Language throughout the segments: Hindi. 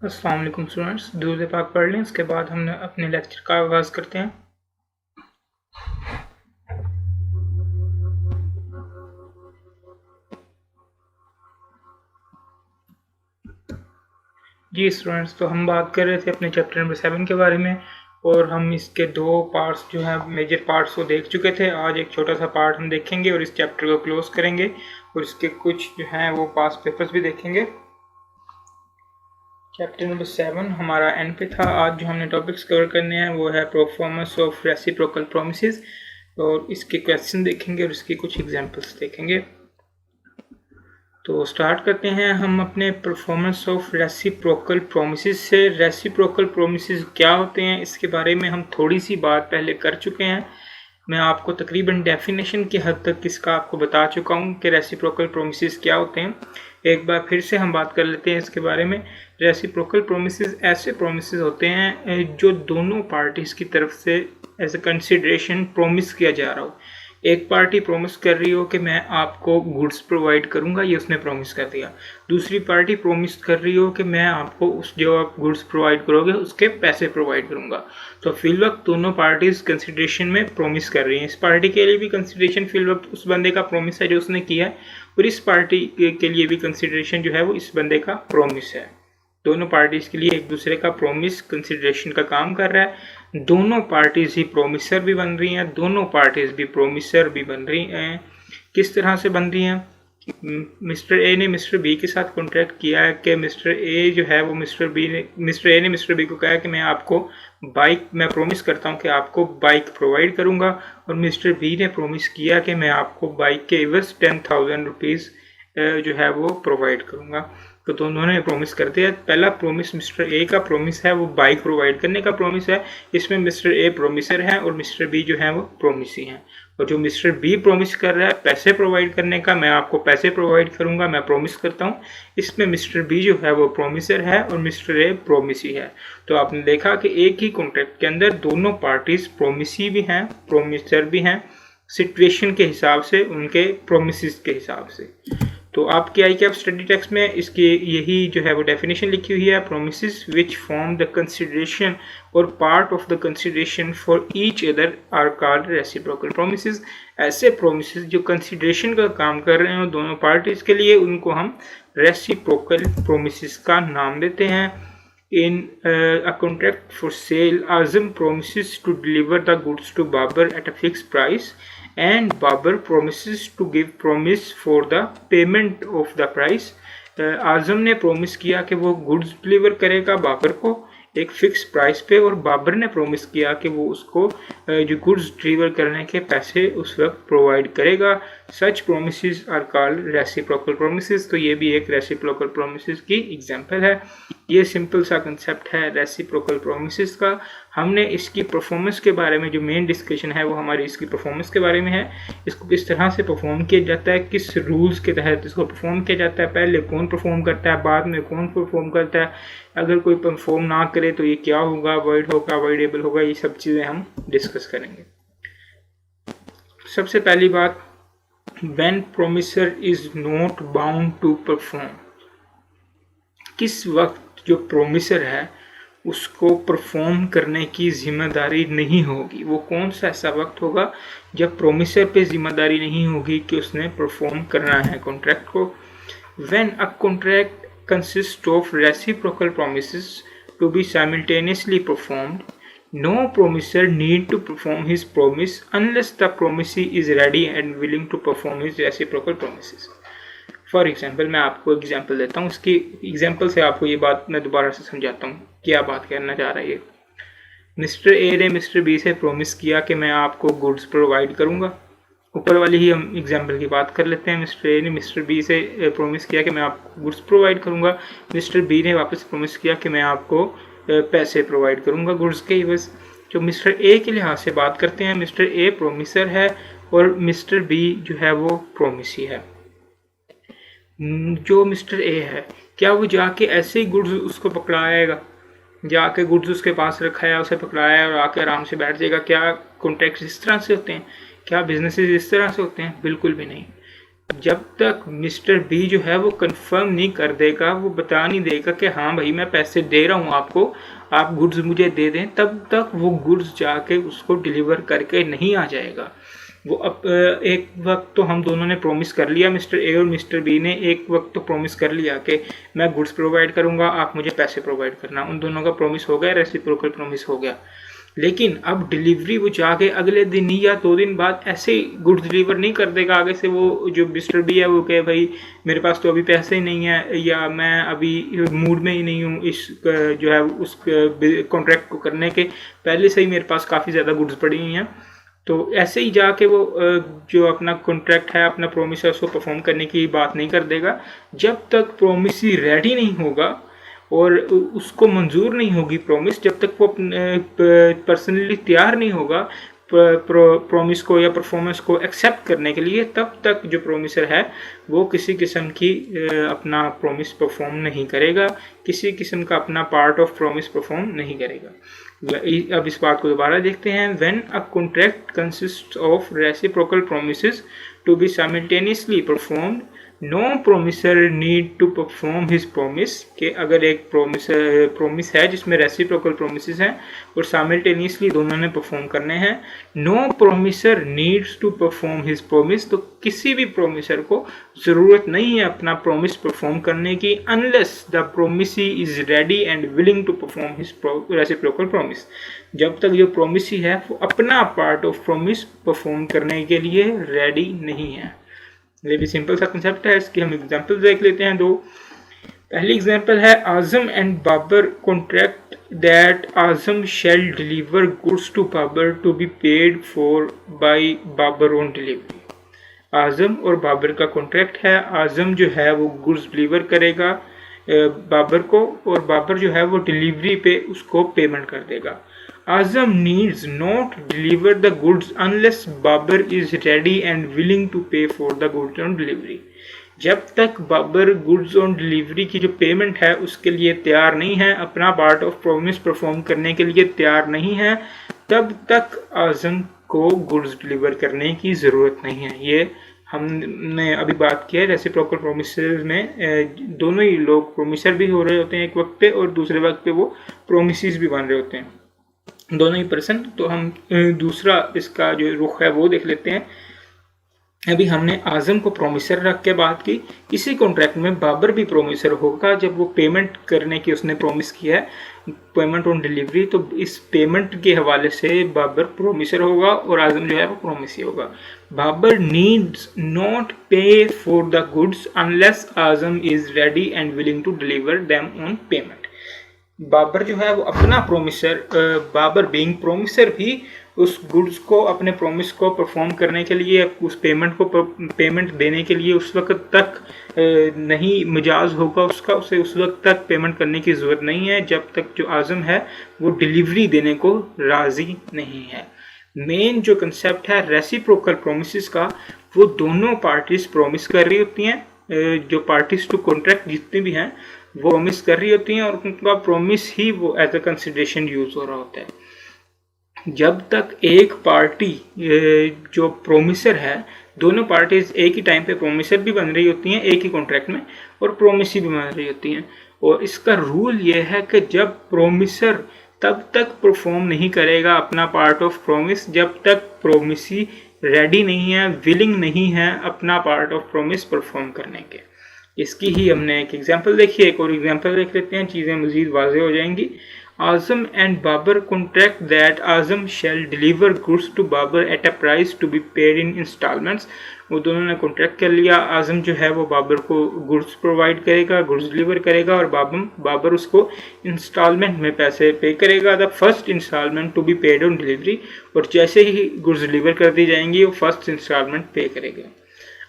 अस्सलाम वालेकुम स्टूडेंट्स, दुरूद पाक पढ़ लें। इसके बाद हम अपने लेक्चर का आगाज़ करते हैं। जी स्टूडेंट्स, तो हम बात कर रहे थे अपने चैप्टर नंबर 7 के बारे में और हम इसके दो पार्ट्स जो हैं मेजर पार्ट्स को देख चुके थे। आज एक छोटा सा पार्ट हम देखेंगे और इस चैप्टर को क्लोज करेंगे और इसके कुछ जो हैं वो पास पेपर्स भी देखेंगे। चैप्टर नंबर 7 हमारा एंड पे था। आज जो हमने टॉपिक्स कवर करने हैं वो है परफॉर्मेंस ऑफ रेसिप्रोकल प्रोमिसेस और इसके क्वेश्चन देखेंगे और इसकी कुछ एग्जांपल्स देखेंगे। तो स्टार्ट करते हैं हम अपने परफॉर्मेंस ऑफ रेसिप्रोकल प्रोमिसेस से। रेसिप्रोकल प्रोमिसेस क्या होते हैं इसके बारे में हम थोड़ी सी बात पहले कर चुके हैं। मैं आपको तकरीबन डेफिनेशन की हद तक इसका आपको बता चुका हूँ कि रेसिप्रोकल प्रोमिसेस क्या होते हैं। एक बार फिर से हम बात कर लेते हैं इसके बारे में। रेसिप्रोकल प्रोमिसेस ऐसे प्रोमिसेस होते हैं जो दोनों पार्टीज़ की तरफ से एज ए कंसिडरेशन प्रोमिस किया जा रहा हो। एक पार्टी प्रॉमिस कर रही हो कि मैं आपको गुड्स प्रोवाइड करूंगा, ये उसने प्रॉमिस कर दिया। दूसरी पार्टी प्रॉमिस कर रही हो कि मैं आपको उस जो आप गुड्स प्रोवाइड करोगे उसके पैसे प्रोवाइड करूंगा। तो फिलवक्त दोनों पार्टीज कंसिडरेशन में प्रॉमिस कर रही हैं। इस पार्टी के लिए भी कंसिडरेशन फिलवक्त उस बंदे का प्रॉमिस है जो उसने किया है और इस पार्टी के लिए भी कंसिडरेशन जो है वो इस बंदे का प्रॉमिस है। दोनों पार्टीज के लिए एक दूसरे का प्रॉमिस कंसिडरेशन का काम कर रहा है। दोनों पार्टीज ही प्रोमिसर भी बन रही हैं, दोनों पार्टीज भी प्रोमिसर भी बन रही हैं। किस तरह से बन रही हैं? मिस्टर ए ने मिस्टर बी के साथ कॉन्ट्रैक्ट किया है कि मिस्टर ए जो है वो मिस्टर ए ने मिस्टर बी को कहा कि मैं आपको मैं प्रॉमिस करता हूँ कि आपको बाइक प्रोवाइड करूँगा और मिस्टर बी ने प्रॉमिस किया कि मैं आपको बाइक के एवज 10,000 रुपीज़ जो है वो प्रोवाइड करूँगा। तो दोनों ने प्रॉमिस कर दिया। पहला प्रॉमिस मिस्टर ए का प्रॉमिस है, वो बाइक प्रोवाइड करने का प्रॉमिस है। इसमें मिस्टर ए प्रोमिसर है और मिस्टर बी जो है वो प्रोमिसी हैं। और जो मिस्टर बी प्रॉमिस कर रहा है पैसे प्रोवाइड करने का, मैं आपको पैसे प्रोवाइड करूंगा, मैं प्रॉमिस करता हूँ, इसमें मिस्टर बी जो है वो प्रोमिसर है और मिस्टर ए प्रोमिसी है। तो आपने देखा कि एक ही कॉन्ट्रैक्ट के अंदर दोनों पार्टीज प्रोमिसी भी हैं, प्रोमिसर भी हैं, सिचुएशन के हिसाब से, उनके प्रोमिस के हिसाब से। तो आपके आई कैप स्टडी टेक्स्ट में इसकी यही जो है वो डेफिनेशन लिखी हुई है। Promises which form the consideration or part of the consideration for each other are called reciprocal promises. ऐसे प्रोमिसेस जो कंसिडरेशन का काम कर रहे हैं दोनों पार्टीज के लिए, उनको हम रेसिप्रोकल प्रोमिसेस का नाम देते हैं। In a contract for sale, Azam promises to deliver the goods to Babar at a fixed price and Babar promises to give promise for the payment of the price. आजम ने प्रॉमिस किया कि वो गुड्स डिलीवर करेगा बाबर को एक फिक्स प्राइस पे और बाबर ने प्रॉमिस किया कि वो उसको जो गुड्स डिलीवर करने के पैसे उस वक्त प्रोवाइड करेगा। Such promises are called reciprocal promises. तो ये भी एक रेसिप्रोकल प्रोमिसेस की एग्जांपल है। ये सिंपल सा कंसेप्ट है रेसिप्रोकल प्रोमिसेस का। हमने इसकी परफॉर्मेंस के बारे में जो मेन डिस्कशन है वो हमारी इसकी परफॉर्मेंस के बारे में है। इसको किस तरह से परफॉर्म किया जाता है, किस रूल्स के तहत इसको परफॉर्म किया जाता है, पहले कौन परफॉर्म करता है, बाद में कौन परफॉर्म करता है, अगर कोई परफॉर्म ना करे तो ये क्या होगा, वॉइड होगा, वॉइडेबल होगा, ये सब चीज़ें हम डिस्कस करेंगे। सबसे पहली बात, when promisor is not bound to perform. किस वक्त जो प्रोमिसर है उसको परफॉर्म करने की जिम्मेदारी नहीं होगी। वो कौन सा ऐसा वक्त होगा जब प्रोमिसर पे जिम्मेदारी नहीं होगी कि उसने परफॉर्म करना है कॉन्ट्रैक्ट को। When a contract consists of reciprocal promises to be simultaneously performed, no promiser need to perform his promise unless the promisee is ready and willing to perform his reciprocal promises. For example मैं आपको एग्जाम्पल देता हूँ, इसकी एग्जाम्पल से आपको ये बात मैं दोबारा से समझाता हूँ क्या बात कहना चाह रहा है ये। मिस्टर ए ने मिस्टर बी से प्रॉमिस किया कि मैं आपको गुड्स प्रोवाइड करूँगा। ऊपर वाली ही हम एग्जाम्पल की बात कर लेते हैं। मिस्टर ए ने मिस्टर बी से प्रॉमिस किया कि मैं आपको गुड्स प्रोवाइड करूंगा। मिस्टर बी ने वापस प्रॉमिस किया कि मैं आपको पैसे प्रोवाइड करूंगा गुड्स के एवज। जो मिस्टर ए के लिहाज से बात करते हैं, मिस्टर ए प्रोमिसर है और मिस्टर बी जो है वो प्रोमिसी है। जो मिस्टर ए है, क्या वो जाके ऐसे ही गुड्स उसको पकड़ाएगा, जाके गुड्स उसके पास रखा है, उसे पकड़ाया है और आके आराम से बैठ जाएगा? क्या कॉन्ट्रैक्ट इस तरह से होते हैं? क्या बिजनेसेस इस तरह से होते हैं? बिल्कुल भी नहीं। जब तक मिस्टर बी जो है वो कंफर्म नहीं कर देगा, वो बता नहीं देगा कि हाँ भाई मैं पैसे दे रहा हूँ आपको, आप गुड्स मुझे दे दें, तब तक वो गुड्स जाके उसको डिलीवर करके नहीं आ जाएगा। वो अब एक वक्त तो हम दोनों ने प्रॉमिस कर लिया, मिस्टर ए और मिस्टर बी ने एक वक्त तो प्रॉमिस कर लिया कि मैं गुड्स प्रोवाइड करूँगा, आप मुझे पैसे प्रोवाइड करना। उन दोनों का प्रॉमिस हो गया, रेसिप्रोकल प्रॉमिस हो गया। लेकिन अब डिलीवरी वो जाके अगले दिन ही या 2 दिन बाद ऐसे गुड्स डिलीवर नहीं कर देगा। आगे से वो जो मिस्टर बी है वो कहे भाई मेरे पास तो अभी पैसे ही नहीं है, या मैं अभी मूड में ही नहीं हूँ इस जो है उस कॉन्ट्रैक्ट को करने के, पहले से ही मेरे पास काफ़ी ज़्यादा गुड्स पड़ी हुई हैं। तो ऐसे ही जाके वो जो अपना कॉन्ट्रैक्ट है, अपना प्रॉमिस है, उसको परफॉर्म करने की बात नहीं कर देगा। जब तक प्रॉमिस ही रेडी नहीं होगा और उसको मंजूर नहीं होगी प्रॉमिस, जब तक वो पर्सनली तैयार नहीं होगा प्रॉमिस को या परफॉर्मेंस को एक्सेप्ट करने के लिए, तब तक जो प्रॉमिसर है वो किसी किस्म की अपना प्रॉमिस परफॉर्म नहीं करेगा, किसी किस्म का अपना पार्ट ऑफ प्रॉमिस परफॉर्म नहीं करेगा। अब इस बात को दोबारा देखते हैं। When a contract consist of reciprocal promises to be simultaneously performed, no promisor need to perform his promise, कि अगर एक प्रोमिस है जिसमें रेसिप्रोकल प्रोमिसेस हैं और साइमल्टेनियसली दोनों ने परफॉर्म करने हैं, no promisor needs to perform his promise, तो किसी भी प्रोमिसर को ज़रूरत नहीं है अपना प्रोमिस परफॉर्म करने की, unless the promisee is ready and willing to perform his reciprocal promise. जब तक जो प्रोमिसी है वो अपना पार्ट ऑफ प्रोमिस परफॉर्म करने के लिए रेडी नहीं है। ये भी सिंपल सा कंसेप्ट है, इसकी हम एग्जांपल देख लेते हैं 2। पहली एग्जांपल है Azam and Babar contract that Azam shall deliver goods to Babar to be paid for by Babar on delivery. Azam और बाबर का कॉन्ट्रैक्ट है, आजम जो है वो गुड्स डिलीवर करेगा बाबर को, और बाबर जो है वो डिलीवरी पे उसको पेमेंट कर देगा। Azam needs not deliver the goods unless Babar is ready and willing to pay for the goods on delivery। जब तक बाबर गुड्स ऑन डिलीवरी की जो पेमेंट है उसके लिए तैयार नहीं है, अपना पार्ट ऑफ प्रॉमिस परफॉर्म करने के लिए तैयार नहीं है, तब तक आजम को गुड्स डिलीवर करने की ज़रूरत नहीं है। ये हमने अभी बात की है रेसिप्रोकल प्रोमिसेस में, दोनों ही लोग प्रोमिसर भी हो रहे होते हैं एक वक्त पे, और दूसरे वक्त पे वो प्रोमिसेस भी बन रहे होते हैं, दोनों ही पर्सन। तो हम दूसरा इसका जो रुख है वो देख लेते हैं। अभी हमने आजम को प्रोमिसर रख के बात की, इसी कॉन्ट्रैक्ट में बाबर भी प्रोमिसर होगा। जब वो पेमेंट करने की उसने प्रॉमिस किया है, पेमेंट ऑन डिलीवरी, तो इस पेमेंट के हवाले से बाबर प्रोमिसर होगा और आजम जो है वो प्रोमिसी होगा। Babar needs not pay for the goods unless Azam is ready and willing to deliver them on payment. Babar जो है वो अपना प्रोमिसर, बाबर बीइंग प्रोमिसर भी उस गुड्स को, अपने प्रोमिस को परफॉर्म करने के लिए, उस पेमेंट को पेमेंट देने के लिए उस वक्त तक नहीं मिजाज होगा उसका, उसे उस वक्त तक पेमेंट करने की ज़रूरत नहीं है जब तक जो आजम है वो डिलीवरी देने को राज़ी नहीं है। मेन जो कंसेप्ट है रेसिप्रोकल प्रोमिसेस का, वो दोनों पार्टीज प्रॉमिस कर रही होती हैं, जो पार्टीज टू कॉन्ट्रैक्ट जितनी भी हैं वो प्रॉमिस कर रही होती हैं, और उनका प्रॉमिस ही वो एज अ कंसिडरेशन यूज हो रहा होता है। जब तक एक पार्टी जो प्रोमिसर है, दोनों पार्टीज एक ही टाइम पे प्रोमिसर भी बन रही होती हैं एक ही कॉन्ट्रैक्ट में, और प्रोमिसी भी बन रही होती हैं। और इसका रूल ये है कि जब प्रोमिसर तब तक परफॉर्म नहीं करेगा अपना पार्ट ऑफ प्रॉमिस जब तक प्रोमिसी रेडी नहीं है, विलिंग नहीं है अपना पार्ट ऑफ प्रॉमिस परफॉर्म करने के। इसकी ही हमने एक एग्जांपल देखी, एक और एग्जांपल देख लेते हैं, चीज़ें मज़ीद वाज़ेह हो जाएंगी। Azam and Babar contract that Azam shall deliver goods to Babar at a price to be paid in instalments. वो दोनों ने कॉन्ट्रैक्ट कर लिया, आजम जो है वो बाबर को गुड्स प्रोवाइड करेगा, गुड्स डिलीवर करेगा, और बाबर उसको इंस्टॉलमेंट में पैसे पे करेगा। The first instalment to be paid on delivery, और जैसे ही गुड्स डिलीवर कर दी जाएंगी वो फर्स्ट इंस्टॉलमेंट पे करेगा।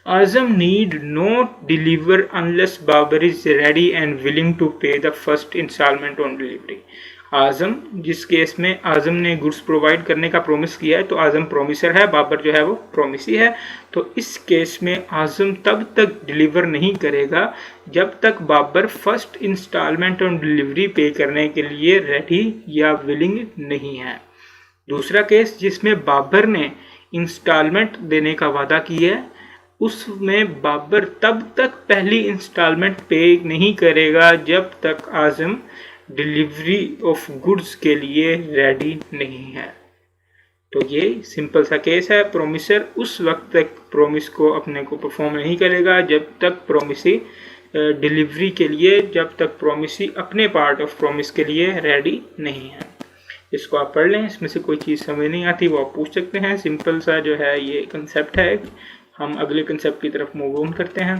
Azam need not deliver unless Babar is ready and willing to pay the first installment on delivery। आजम, जिस केस में आजम ने गुड्स प्रोवाइड करने का प्रॉमिस किया है तो आजम प्रोमिसर है, बाबर जो है वो प्रोमिसी है। तो इस केस में आजम तब तक डिलीवर नहीं करेगा जब तक Babar first instalment on delivery pay करने के लिए रेडी या विलिंग नहीं है। दूसरा केस जिसमें बाबर ने इंस्टॉलमेंट देने का वादा किया है, उसमें बाबर तब तक पहली इंस्टॉलमेंट पे नहीं करेगा जब तक आज़म डिलीवरी ऑफ गुड्स के लिए रेडी नहीं है। तो ये सिंपल सा केस है। प्रोमिसर उस वक्त तक प्रोमिस को अपने को परफॉर्म नहीं करेगा जब तक प्रोमिसी डिलीवरी के लिए, जब तक प्रोमिसी अपने पार्ट ऑफ प्रोमिस के लिए रेडी नहीं है। इसको आप पढ़ लें, इसमें से कोई चीज़ समझ नहीं आती वो आप पूछ सकते हैं। सिंपल सा जो है ये कंसेप्ट है। हम अगले कंसेप्ट की तरफ मूव ऑन करते हैं।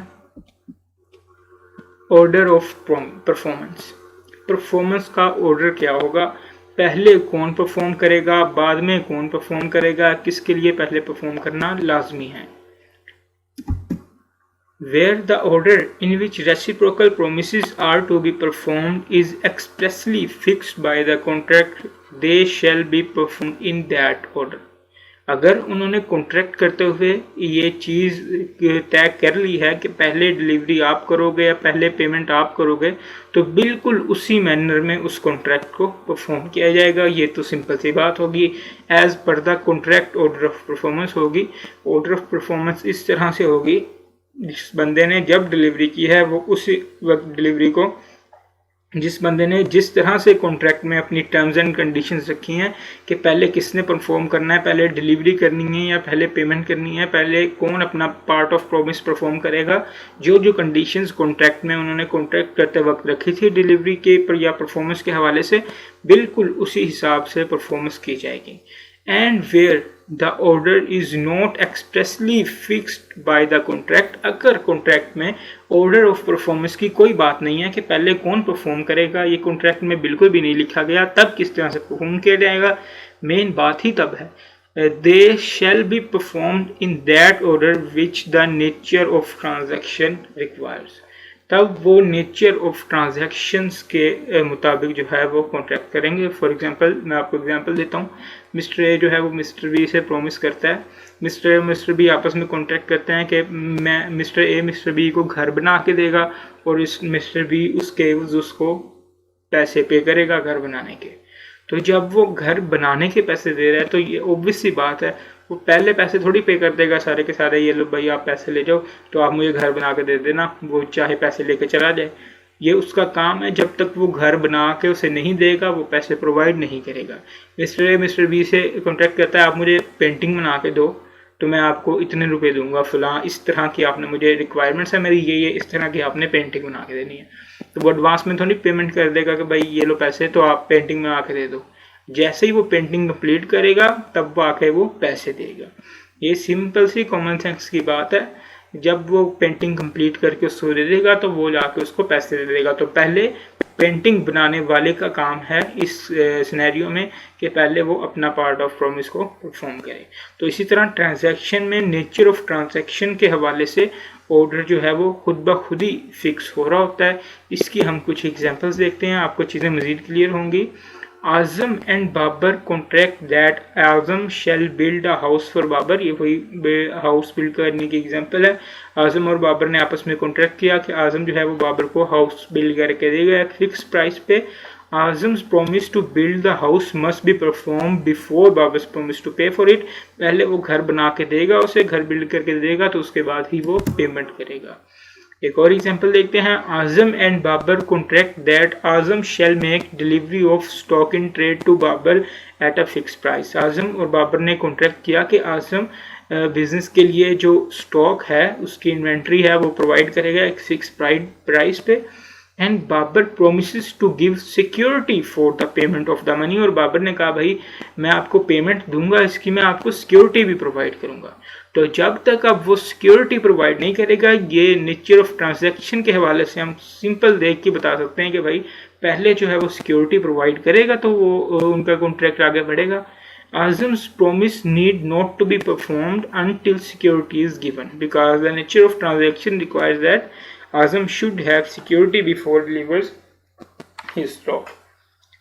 Order of performance. परफॉर्मेंस का ऑर्डर क्या होगा, पहले कौन परफॉर्म करेगा, बाद में कौन परफॉर्म करेगा, किसके लिए पहले परफॉर्म करना लाजमी है। Where the order in which reciprocal promises are to be performed is expressly fixed by the contract, they shall be performed in that order. अगर उन्होंने कॉन्ट्रैक्ट करते हुए ये चीज़ तय कर ली है कि पहले डिलीवरी आप करोगे या पहले पेमेंट आप करोगे, तो बिल्कुल उसी मैनर में उस कॉन्ट्रैक्ट को परफॉर्म किया जाएगा। ये तो सिंपल सी बात होगी। As per the contract order of performance होगी। ऑर्डर ऑफ परफॉर्मेंस इस तरह से होगी, जिस बंदे ने जब डिलीवरी की है वो उसी वक्त डिलीवरी को, जिस बंदे ने जिस तरह से कॉन्ट्रैक्ट में अपनी टर्म्स एंड कंडीशंस रखी हैं कि पहले किसने परफॉर्म करना है, पहले डिलीवरी करनी है या पहले पेमेंट करनी है, पहले कौन अपना पार्ट ऑफ प्रॉमिस परफॉर्म करेगा, जो जो कंडीशंस कॉन्ट्रैक्ट में उन्होंने कॉन्ट्रैक्ट करते वक्त रखी थी डिलीवरी के या परफॉर्मेंस के हवाले से, बिल्कुल उसी हिसाब से परफॉर्मेंस की जाएगी। And where the order is not expressly fixed by the contract, अगर कॉन्ट्रैक्ट में ऑर्डर ऑफ परफॉर्मेंस की कोई बात नहीं है कि पहले कौन परफॉर्म करेगा, ये कॉन्ट्रैक्ट में बिल्कुल भी नहीं लिखा गया, तब किस तरह से परफॉर्म किया जाएगा, मेन बात ही तब है। They shall be performed in that order which the nature of transaction requires, तब वो नेचर ऑफ ट्रांजैक्शंस के मुताबिक जो है वो कॉन्ट्रैक्ट करेंगे। फॉर एग्जांपल मैं आपको एग्जांपल देता हूँ। मिस्टर ए जो है वो मिस्टर बी से प्रॉमिस करता है, मिस्टर बी आपस में कॉन्ट्रैक्ट करते हैं कि मैं मिस्टर ए मिस्टर बी को घर बना के देगा और इस मिस्टर बी उसको पैसे पे करेगा घर बनाने के। तो जब वो घर बनाने के पैसे दे रहा है तो ये ऑब्वियस सी बात है, वो पहले पैसे थोड़ी पे कर देगा सारे के सारे, ये लो भाई आप पैसे ले जाओ तो आप मुझे घर बना के दे देना, वो चाहे पैसे लेके चला जाए। ये उसका काम है, जब तक वो घर बना के उसे नहीं देगा वो पैसे प्रोवाइड नहीं करेगा। मिस्टर बी से कॉन्ट्रैक्ट करता है आप मुझे पेंटिंग बना के दो तो मैं आपको इतने रुपए दूंगा, फलां इस तरह की आपने मुझे रिक्वायरमेंट्स है मेरी ये इस तरह की आपने पेंटिंग बना के देनी है। तो वो एडवांस में थोड़ी पेमेंट कर देगा कि भाई ये लो पैसे तो आप पेंटिंग बना के दे दो। जैसे ही वो पेंटिंग कंप्लीट करेगा तब वो आके वो पैसे देगा। ये सिंपल सी कॉमन सेंस की बात है। जब वो पेंटिंग कंप्लीट करके उसको दे देगा तो वो जाके उसको पैसे दे देगा। तो पहले पेंटिंग बनाने वाले का काम है इस सिनेरियो में कि पहले वो अपना पार्ट ऑफ प्रॉमिस को परफॉर्म करे। तो इसी तरह ट्रांजैक्शन में नेचर ऑफ ट्रांजैक्शन के हवाले से ऑर्डर जो है वो खुद ब खुद ही फिक्स हो रहा होता है। इसकी हम कुछ एग्जांपल्स देखते हैं, आपको चीज़ें मज़ीद क्लियर होंगी। Azam and Babar contract that Azam shall build a house for Babar, ये वही हाउस बिल्ड करने की एग्जांपल है। आज़म और बाबर ने आपस में कॉन्ट्रैक्ट किया कि आज़म जो है वो बाबर को हाउस बिल्ड करके देगा एक फिक्स प्राइस पे। Azam's promise to build the house must be perform before Babar's promise to pay for it, पहले वो घर बना के देगा, उसे घर बिल्ड करके देगा तो उसके बाद ही वो पेमेंट करेगा। एक और एग्जांपल देखते हैं। Azam and Babar contract that Azam shall make delivery of stock in trade to Babar at a fix price, Azam और बाबर ने कॉन्ट्रैक्ट किया कि आज़म बिजनेस के लिए जो स्टॉक है उसकी इन्वेंट्री है वो प्रोवाइड करेगा एक फिक्स प्राइस पे। And Babar promises to give security for the payment of the money, और बाबर ने कहा भाई मैं आपको पेमेंट दूंगा, इसकी मैं आपको सिक्योरिटी भी प्रोवाइड करूंगा। तो जब तक अब वो सिक्योरिटी प्रोवाइड नहीं करेगा, ये नेचर ऑफ ट्रांजैक्शन के हवाले से हम सिंपल देख के बता सकते हैं कि भाई पहले जो है वो सिक्योरिटी प्रोवाइड करेगा तो वो उनका कॉन्ट्रैक्ट आगे बढ़ेगा। Azam's promise need not to be performed until security is given because the nature of transaction requires that Azam should have security before delivers his stock.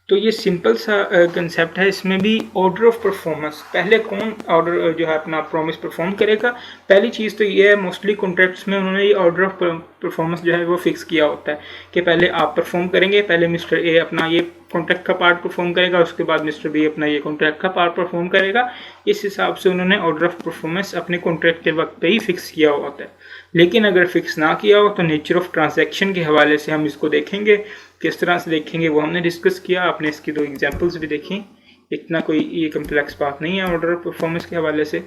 तो ये सिंपल सा कंसेप्ट है। इसमें भी ऑर्डर ऑफ परफॉर्मेंस, पहले कौन ऑर्डर जो है अपना प्रॉमिस परफॉर्म करेगा। पहली चीज़ तो ये है, मोस्टली कॉन्ट्रैक्ट्स में उन्होंने ये ऑर्डर ऑफ परफॉर्मेंस जो है वो फिक्स किया होता है कि पहले आप परफॉर्म करेंगे, पहले मिस्टर ए अपना ये कॉन्ट्रैक्ट का पार्ट परफॉर्म करेगा, उसके बाद मिस्टर बी अपना ये कॉन्ट्रैक्ट का पार्ट परफॉर्म करेगा। इस हिसाब से उन्होंने ऑर्डर ऑफ परफॉर्मेंस अपने कॉन्ट्रैक्ट के वक्त पे ही फिक्स किया होता है। लेकिन अगर फिक्स ना किया हो तो नेचर ऑफ ट्रांजैक्शन के हवाले से हम इसको देखेंगे, किस तरह से देखेंगे वो हमने डिस्कस किया। आपने इसकी 2 एग्जांपल्स भी देखी, इतना कोई ये कम्प्लेक्स बात नहीं है ऑर्डर ऑफ परफॉर्मेंस के हवाले से।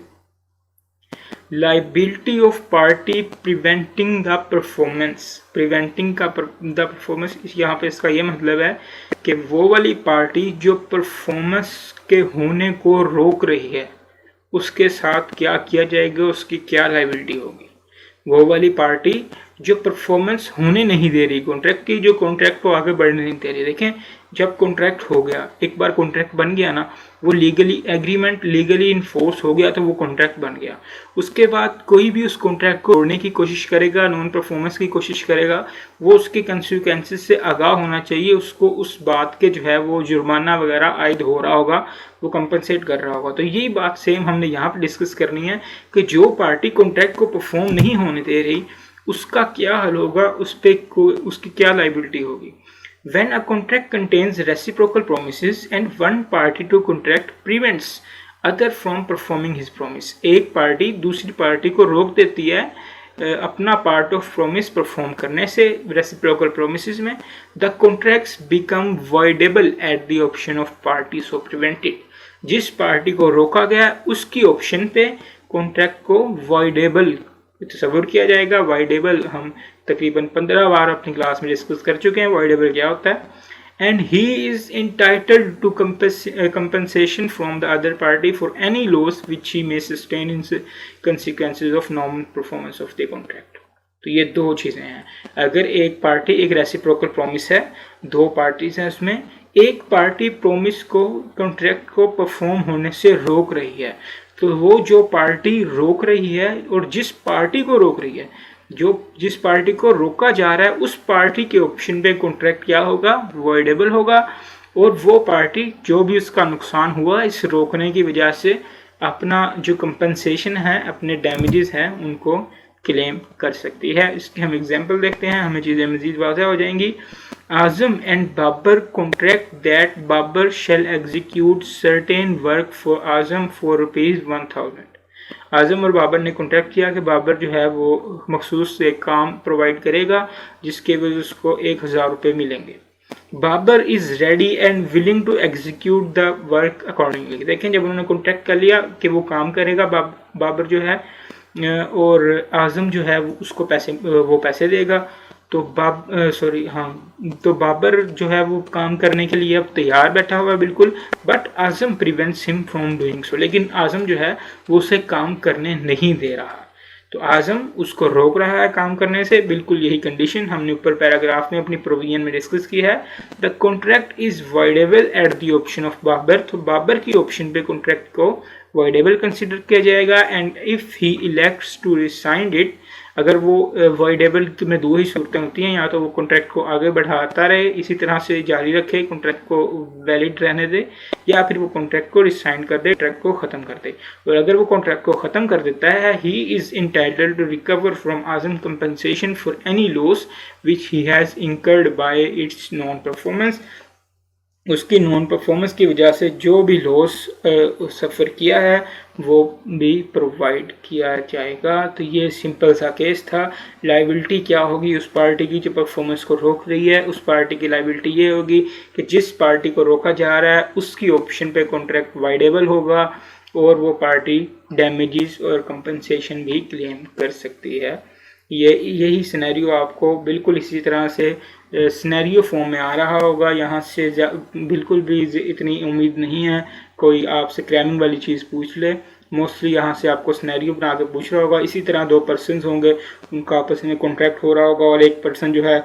Liability of party preventing the performance, preventing का द परफॉर्मेंस, यहाँ पे इसका ये मतलब है कि वो वाली पार्टी जो परफॉर्मेंस के होने को रोक रही है उसके साथ क्या किया जाएगा, उसकी क्या लाइबिलिटी होगी। वो वाली पार्टी जो परफॉर्मेंस होने नहीं दे रही कॉन्ट्रैक्ट की, जो कॉन्ट्रैक्ट को आगे बढ़ने नहीं दे रही। देखें, जब कॉन्ट्रैक्ट हो गया, एक बार कॉन्ट्रैक्ट बन गया ना, वो लीगली एग्रीमेंट लीगली इन्फोर्स हो गया तो वो कॉन्ट्रैक्ट बन गया। उसके बाद कोई भी उस कॉन्ट्रैक्ट को तोड़ने की कोशिश करेगा, नॉन परफॉर्मेंस की कोशिश करेगा, वो उसके कंसिक्वेंसेस से आगाह होना चाहिए। उसको उस बात के जो है वो जुर्माना वगैरह आयद हो रहा होगा, वो कंपनसेट कर रहा होगा। तो यही बात सेम हमने यहाँ पर डिस्कस करनी है कि जो पार्टी कॉन्ट्रैक्ट को परफॉर्म नहीं होने दे रही उसका क्या हल होगा, उस पर उसकी क्या लाइबिलिटी होगी। When a contract contains reciprocal promises and one party to contract prevents other from performing his promise, एक पार्टी दूसरी पार्टी को रोक देती है अपना पार्ट ऑफ प्रॉमिस परफॉर्म करने से रेसिप्रोकल प्रोमिसेस में, the contracts become voidable at the option of party so prevented. जिस पार्टी को रोका गया उसकी ऑप्शन पे कॉन्ट्रैक्ट को वॉइडेबल तस्वुर किया जाएगा। वाइडेबल हम तकरीबन 15 बार अपनी क्लास में डिस्कस कर चुके हैं, वाइडेबल क्या होता है। And he is entitled to compensation from the other party for any loss which he may sustain in consequences of non performance of the contract. तो ये 2 चीज़ें हैं। अगर एक पार्टी, एक रेसिप्रोकल प्रॉमिस है, 2 पार्टीज हैं, उसमें एक पार्टी प्रॉमिस को, कॉन्ट्रैक्ट को परफॉर्म होने से रोक रही है, तो वो जो पार्टी रोक रही है और जिस पार्टी को रोक रही है, जिस पार्टी को रोका जा रहा है, उस पार्टी के ऑप्शन पे कॉन्ट्रैक्ट क्या होगा, वॉइडेबल होगा। और वो पार्टी जो भी उसका नुकसान हुआ इस रोकने की वजह से अपना जो कंपनसेशन है, अपने डैमेजेस हैं, उनको क्लेम कर सकती है। इसकी हम एग्जांपल देखते हैं, हमें चीज़ें मज़ीद वाज़ह हो जाएंगी। Azam and Babar contract that Babar shall execute certain work for Azam for ₹1000। Azam और बाबर ने कॉन्ट्रैक्ट किया कि बाबर जो है वो मखसूस से काम प्रोवाइड करेगा जिसके वजह उसको ₹1000 मिलेंगे। Babar is ready and willing to execute the work accordingly. देखें, जब उन्होंने कॉन्ट्रैक्ट कर लिया कि वो काम करेगा बाबर जो है, और आजम जो है उसको पैसे देगा, तो बाबर जो है वो काम करने के लिए अब तैयार बैठा हुआ है बिल्कुल, but Azam prevents him from doing so. लेकिन आजम जो है वो उसे काम करने नहीं दे रहा, तो आजम उसको रोक रहा है काम करने से। बिल्कुल यही कंडीशन हमने ऊपर पैराग्राफ में अपनी प्रोविजन में डिस्कस की है। The contract is voidable at the option of Babar, तो बाबर की ऑप्शन पे कॉन्ट्रैक्ट को वॉइडेबल कंसिडर किया जाएगा। And if he elects to rescind it, अगर वो वॉइडेबल में 2 ही सूरतें होती हैं, या तो वो कॉन्ट्रैक्ट को आगे बढ़ाता रहे, इसी तरह से जारी रखे, कॉन्ट्रैक्ट को वैलिड रहने दे, या फिर वो कॉन्ट्रैक्ट को रिसाइन कर दे, कॉन्ट्रैक्ट को ख़त्म कर दे। और अगर वो कॉन्ट्रैक्ट को ख़त्म कर देता है, he is entitled to recover from Azam compensation for any loss which he has incurred by its non performance. उसकी नॉन परफॉर्मेंस की वजह से जो भी लॉस सफ़र किया है वो भी प्रोवाइड किया जाएगा। तो ये सिंपल सा केस था। लाइबिलिटी क्या होगी उस पार्टी की जो परफॉर्मेंस को रोक रही है, उस पार्टी की लाइबिलिटी ये होगी कि जिस पार्टी को रोका जा रहा है उसकी ऑप्शन पे कॉन्ट्रैक्ट वाइडेबल होगा और वो पार्टी डैमेजेस और कंपनसेशन भी क्लेम कर सकती है। यही सिनेरियो आपको बिल्कुल इसी तरह से सिनेरियो फॉर्म में आ रहा होगा। यहाँ से बिल्कुल भी इतनी उम्मीद नहीं है कोई आपसे क्रैमिंग वाली चीज़ पूछ ले। मोस्टली यहाँ से आपको सिनेरियो बना के पूछ रहा होगा। इसी तरह 2 पर्सन्स होंगे, उनका आपस में कॉन्ट्रैक्ट हो रहा होगा और एक पर्सन जो है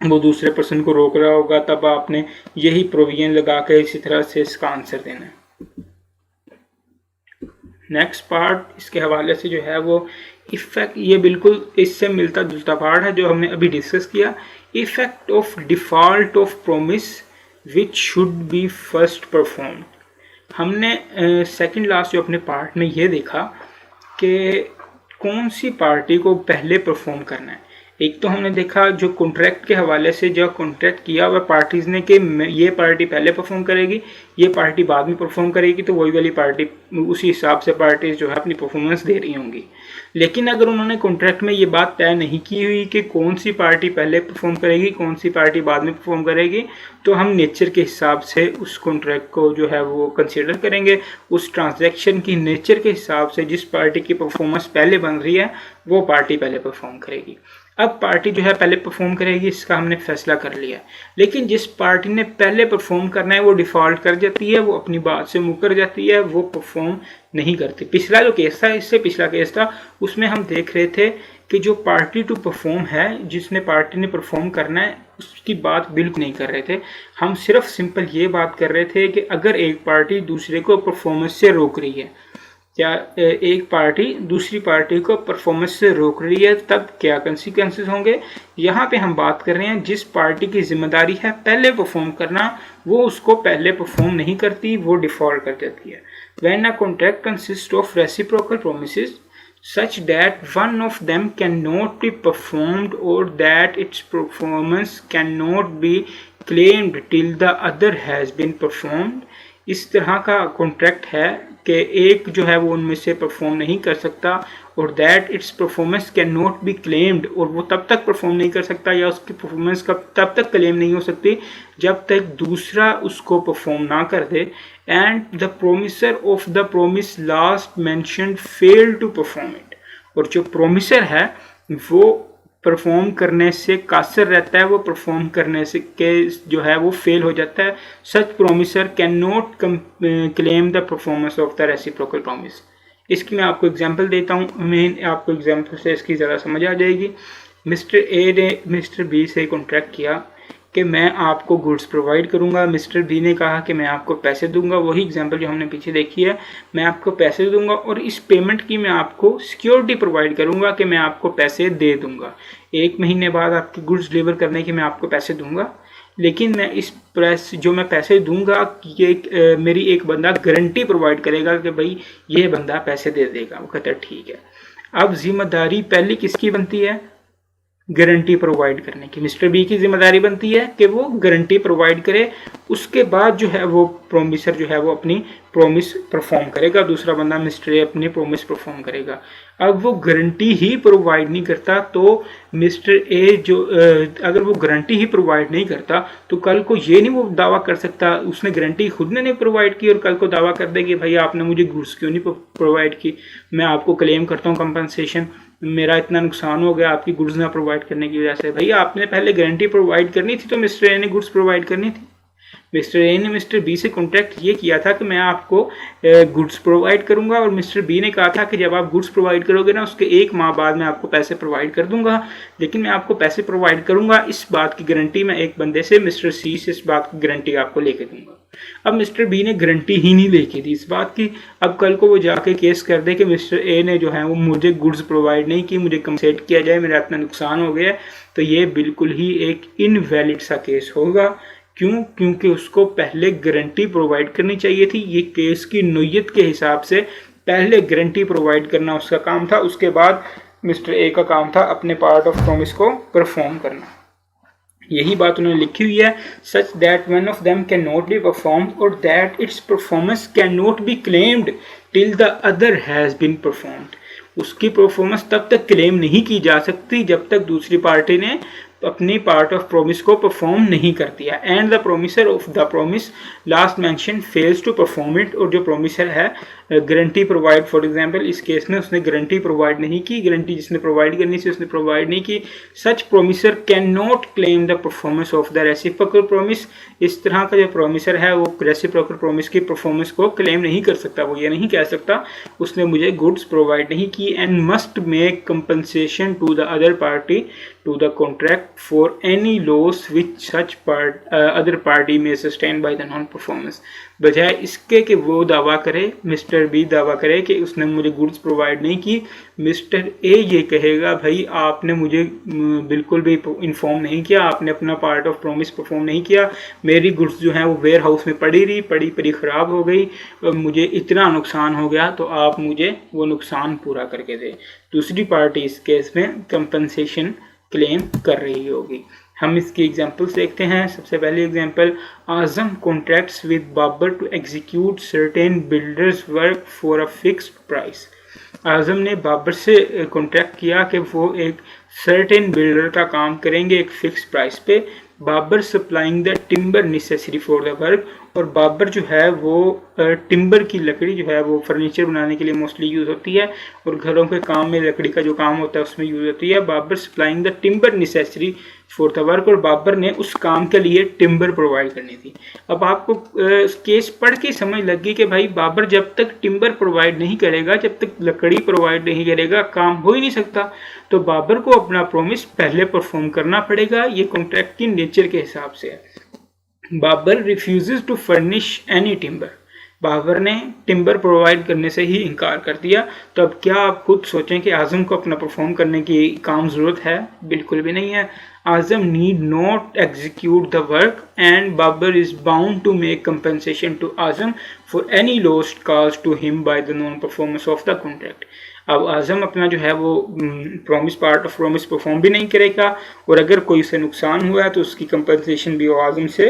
वो दूसरे पर्सन को रोक रहा होगा, तब आपने यही प्रोविजन लगा के इसी तरह से इसका आंसर देना है। नेक्स्ट पार्ट इसके हवाले से जो है वो इफेक्ट, ये बिल्कुल इससे मिलता जुलता पार्ट है जो हमने अभी डिस्कस किया। Effect of default of promise which should be first perform. हमने सेकंड लास्ट जो अपने पार्ट में ये देखा कि कौन सी पार्टी को पहले परफॉर्म करना है। एक तो हमने देखा जो कॉन्ट्रैक्ट के हवाले से जो कॉन्ट्रैक्ट किया हुआ पार्टीज़ ने कि ये पार्टी पहले परफॉर्म करेगी, ये पार्टी बाद में परफॉर्म करेगी, तो वही वाली पार्टी उसी हिसाब से पार्टीज जो है अपनी परफॉर्मेंस दे रही होंगी। लेकिन अगर उन्होंने कॉन्ट्रैक्ट में ये बात तय नहीं की हुई कि कौन सी पार्टी पहले परफॉर्म करेगी, कौन सी पार्टी बाद में परफॉर्म करेगी, तो हम नेचर के हिसाब से उस कॉन्ट्रैक्ट को जो है वो कंसिडर करेंगे। उस ट्रांजैक्शन की नेचर के हिसाब से जिस पार्टी की परफॉर्मेंस पहले बन रही है वो पार्टी पहले परफॉर्म करेगी। अब पार्टी जो है पहले परफॉर्म करेगी, इसका हमने फैसला कर लिया। लेकिन जिस पार्टी ने पहले परफॉर्म करना है वो डिफ़ॉल्ट कर जाती है, वो अपनी बात से मुकर जाती है, वो परफॉर्म नहीं करती। पिछला जो केस था, इससे पिछला केस था, उसमें हम देख रहे थे कि जो पार्टी टू परफॉर्म है, जिसने पार्टी ने परफॉर्म करना है, उसकी बात बिल्कुल नहीं कर रहे थे। हम सिर्फ सिंपल ये बात कर रहे थे कि अगर एक पार्टी दूसरे को परफॉर्मेंस से रोक रही है, या एक पार्टी दूसरी पार्टी को परफॉर्मेंस से रोक रही है, तब क्या कंसिक्वेंसेस होंगे। यहाँ पे हम बात कर रहे हैं जिस पार्टी की जिम्मेदारी है पहले परफॉर्म करना, वो उसको पहले परफॉर्म नहीं करती, वो डिफ़ॉल्ट कर जाती है। When a contract consist of reciprocal promises such that one of them cannot be performed or that its performance cannot be claimed till the other has been performed, इस तरह का कॉन्ट्रैक्ट है कि एक जो है वो उनमें से परफॉर्म नहीं कर सकता, और that its performance can not be claimed, और वो तब तक परफॉर्म नहीं कर सकता या उसकी परफॉर्मेंस तब तक क्लेम नहीं हो सकती जब तक दूसरा उसको परफॉर्म ना कर दे। And the promisor of the promise last mentioned fail to perform it, और जो प्रोमिसर है वो परफॉर्म करने से कासर रहता है, वो परफॉर्म करने से के जो है वो फेल हो जाता है। Such promisor can not claim the performance of the reciprocal promise. इसकी मैं आपको एग्जांपल देता हूँ, मैं आपको एग्जांपल से इसकी ज़रा समझ आ जाएगी। मिस्टर ए ने मिस्टर बी से कॉन्ट्रैक्ट किया कि मैं आपको गुड्स प्रोवाइड करूंगा। मिस्टर बी ने कहा कि मैं आपको पैसे दूंगा, वही एग्जांपल जो हमने पीछे देखी है, मैं आपको पैसे दूंगा और इस पेमेंट की मैं आपको सिक्योरिटी प्रोवाइड करूंगा कि मैं आपको पैसे दे दूंगा। 1 महीने बाद आपकी गुड्स डिलीवर करने के मैं आपको पैसे दूंगा, लेकिन मैं इस प्रेस जो मैं पैसे दूंगा ये मेरी एक बंदा गारंटी प्रोवाइड करेगा कि भाई ये बंदा पैसे दे देगा। वो कहता है ठीक है। अब जिम्मेदारी पहली किसकी बनती है? गारंटी प्रोवाइड करने की। मिस्टर बी की जिम्मेदारी बनती है कि वो गारंटी प्रोवाइड करे, उसके बाद जो है वो प्रोमिसर जो है वो अपनी प्रोमिस परफॉर्म करेगा, दूसरा बंदा मिस्टर ए अपनी प्रोमिस परफॉर्म करेगा। अब वो गारंटी ही प्रोवाइड नहीं करता तो मिस्टर ए जो अगर वो गारंटी ही प्रोवाइड नहीं करता तो कल को ये नहीं वो दावा कर सकता, उसने गारंटी खुद ने नहीं प्रोवाइड की और कल को दावा कर दे कि भाई आपने मुझे गुड्स क्यों नहीं प्रोवाइड की, मैं आपको क्लेम करता हूँ कंपनसेशन, मेरा इतना नुकसान हो गया आपकी गुड्स ना प्रोवाइड करने की वजह से। भैया आपने पहले गारंटी प्रोवाइड करनी थी तो मिस्टर ए ने गुड्स प्रोवाइड करनी थी। मिस्टर ए ने मिस्टर बी से कॉन्ट्रैक्ट ये किया था कि मैं आपको गुड्स प्रोवाइड करूंगा, और मिस्टर बी ने कहा था कि जब आप गुड्स प्रोवाइड करोगे ना उसके 1 माह बाद मैं आपको पैसे प्रोवाइड कर दूंगा, लेकिन मैं आपको पैसे प्रोवाइड करूंगा इस बात की गारंटी मैं एक बंदे से मिस्टर सी से इस बात की गारंटी आपको लेके दूंगा। अब मिस्टर बी ने गारंटी ही नहीं लेके दी इस बात की। अब कल को वो जाके केस कर दे कि मिस्टर ए ने जो है वो मुझे गुड्स प्रोवाइड नहीं की, मुझे कंपनसेट किया जाए, मेरा इतना नुकसान हो गया, तो ये बिल्कुल ही एक इनवैलिड सा केस होगा। क्यों? क्योंकि उसको पहले गारंटी प्रोवाइड करनी चाहिए थी। ये केस की नोयत के हिसाब से पहले गारंटी प्रोवाइड करना उसका काम था, उसके बाद मिस्टर ए का काम था अपने पार्ट ऑफ प्रॉमिस को परफॉर्म करना। यही बात उन्होंने लिखी हुई है, such that one of them can not be performed or that its performance can not be claimed till the other has been performed. उसकी परफॉर्मेंस तब तक क्लेम नहीं की जा सकती जब तक दूसरी पार्टी ने अपनी पार्ट ऑफ प्रॉमिस को परफॉर्म नहीं कर दिया। And the promisor of the promise last mentioned fails to perform it, और जो प्रोमिसर है गारंटी प्रोवाइड, फॉर एग्जांपल इस केस में उसने गारंटी प्रोवाइड नहीं की, गारंटी जिसने प्रोवाइड करनी थी उसने प्रोवाइड नहीं की। Such promisor can not claim the performance of the reciprocal promise. इस तरह का जो प्रोमिसर है वो रेसिप्रोकल प्रॉमिस की परफॉर्मेंस को क्लेम नहीं कर सकता। वो ये नहीं कह सकता उसने मुझे गुड्स प्रोवाइड नहीं की, and must make compensation to the other party to the contract for any loss which such other party may sustain by the non-performance। बजाय इसके कि वो दावा करे, मिस्टर बी दावा करे कि उसने मुझे गुड्स प्रोवाइड नहीं की, मिस्टर ए ये कहेगा भाई आपने मुझे बिल्कुल भी इन्फॉर्म नहीं किया, आपने अपना पार्ट ऑफ प्रॉमिस परफॉर्म नहीं किया, मेरी गुड्स जो हैं वो वेयर हाउस में पड़ी रही, पड़ी ख़राब हो गई, मुझे इतना नुकसान हो गया, तो आप मुझे वो नुकसान पूरा करके दें। दूसरी पार्टी इस केस में कंपनसेशन क्लेम कर रही होगी। हम इसकी एग्जांपल्स देखते हैं। सबसे पहली example, Azam contracts with Babar to execute certain builder's work for a fixed price. Azam ने बाबर से कॉन्ट्रैक्ट किया कि वो एक सर्टेन बिल्डर का काम करेंगे एक fix price pay. Babar supplying the timber necessary for the work, और बाबर जो है वो टिम्बर की लकड़ी जो है वो फर्नीचर बनाने के लिए मोस्टली यूज़ होती है, और घरों के काम में लकड़ी का जो काम होता है उसमें यूज़ होती है। Babar supplying the timber necessary for the work, और बाबर ने उस काम के लिए टिम्बर प्रोवाइड करनी थी। अब आपको केस पढ़ के समझ लगी कि भाई बाबर जब तक टिम्बर प्रोवाइड नहीं करेगा, जब तक लकड़ी प्रोवाइड नहीं करेगा, काम हो ही नहीं सकता। तो बाबर को अपना प्रॉमिस पहले परफॉर्म करना पड़ेगा, ये कॉन्ट्रैक्ट की नेचर के हिसाब से है। Babar refuses to furnish any timber, Babar ने टिम्बर प्रोवाइड करने से ही इनकार कर दिया। तो अब क्या आप खुद सोचें कि आजम को अपना परफॉर्म करने की काम ज़रूरत है? बिल्कुल भी नहीं है। Azam need not execute the work and Babar is bound to make compensation to Azam for any loss caused to him by the non performance of the contract. अब आजम अपना जो है वो promise part of promise perform भी नहीं करेगा, और अगर कोई से नुकसान हुआ है तो उसकी कंपनसेशन भी वो आजम से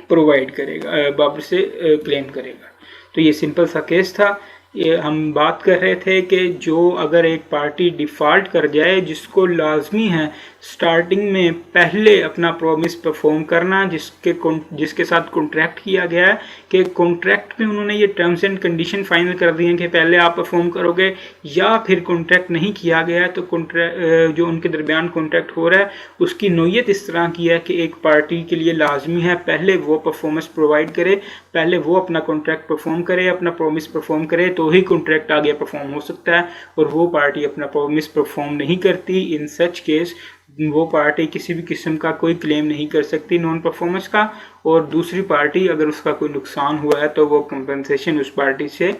प्रोवाइड करेगा, बाबर से क्लेम करेगा। तो ये सिंपल सा केस था। ये हम बात कर रहे थे कि जो अगर एक पार्टी डिफ़ॉल्ट कर जाए, जिसको लाजमी है स्टार्टिंग में पहले अपना प्रॉमिस परफॉर्म करना, जिसके साथ कॉन्ट्रैक्ट किया गया है, कि कॉन्ट्रैक्ट में उन्होंने ये टर्म्स एंड कंडीशन फाइनल कर दिए हैं कि पहले आप परफॉर्म करोगे, या फिर कॉन्ट्रैक्ट नहीं किया गया है तो कॉन्ट्रैक्ट जो उनके दरमियान कॉन्ट्रैक्ट हो रहा है उसकी नोयत इस तरह की है कि एक पार्टी के लिए लाजमी है पहले वो परफॉर्मेंस प्रोवाइड करे, पहले वो अपना कॉन्ट्रैक्ट परफॉर्म करे, अपना प्रॉमिस परफॉर्म करे, तो ही कॉन्ट्रैक्ट आगे परफॉर्म हो सकता है। और वो पार्टी अपना प्रॉमिस परफॉर्म नहीं करती, इन सच केस वो पार्टी किसी भी किस्म का कोई क्लेम नहीं कर सकती नॉन परफॉर्मेंस का, और दूसरी पार्टी अगर उसका कोई नुकसान हुआ है तो वो कंपनसेशन उस पार्टी से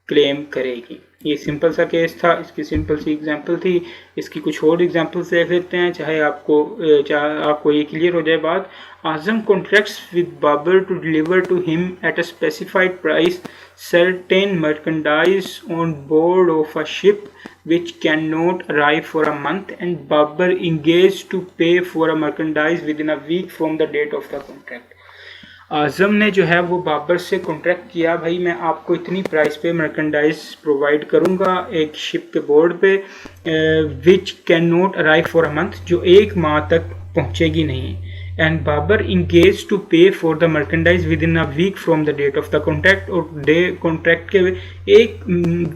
क्लेम करेगी। ये सिंपल सा केस था, इसकी सिंपल सी एग्जांपल थी। इसकी कुछ और एग्जांपल्स देख लेते हैं, चाहे आपको ये क्लियर हो जाए बात। Azam contracts with Babar to deliver to him at a specified price certain merchandise on board of a ship which cannot arrive for a month, and Babur engaged to pay for a merchandise within a week from the date of the contract. आजम ने जो है वो बाबर से कॉन्ट्रैक्ट किया, भाई मैं आपको इतनी प्राइस पे मर्केंडाइज प्रोवाइड करूंगा एक शिप के बोर्ड पे, which can not arrive for a month, जो एक माह तक पहुंचेगी नहीं। And Babar engage to pay for the merchandise within a week from the date of the contract, और कॉन्ट्रैक्ट के एक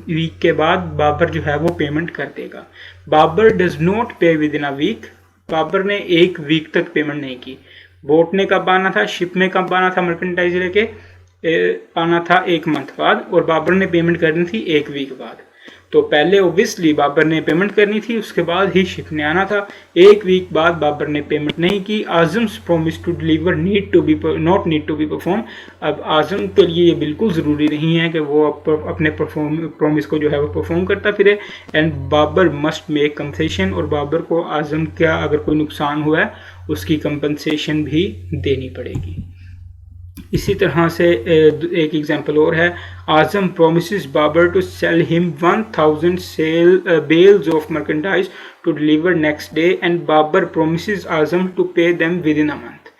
वीक के बाद बाबर जो है वो पेमेंट कर देगा। Babar does not pay within a week, Babar ने एक वीक तक पेमेंट नहीं की। बोट ने कब आना था, शिप में कब आना था, मर्केंटाइज लेके आना था एक मंथ बाद, और बाबर ने पेमेंट करनी थी एक वीक बाद। तो पहले ओब्वियसली बाबर ने पेमेंट करनी थी, उसके बाद ही शिप ने आना था। एक वीक बाद बाबर ने पेमेंट नहीं की। Azam's promise to deliver not need to be perform. अब आजम के लिए ये बिल्कुल ज़रूरी नहीं है कि वो अपने प्रॉमिस को जो है वो परफॉर्म करता फिरे। And Babar must make compensation, और बाबर को आजम का अगर कोई नुकसान हुआ है उसकी कंपनसेशन भी देनी पड़ेगी। इसी तरह से एक एग्जांपल और है, Azam promises Babar to sell him 1000 bales of merchandise to deliver next day, and Babar promises Azam to pay them within a month.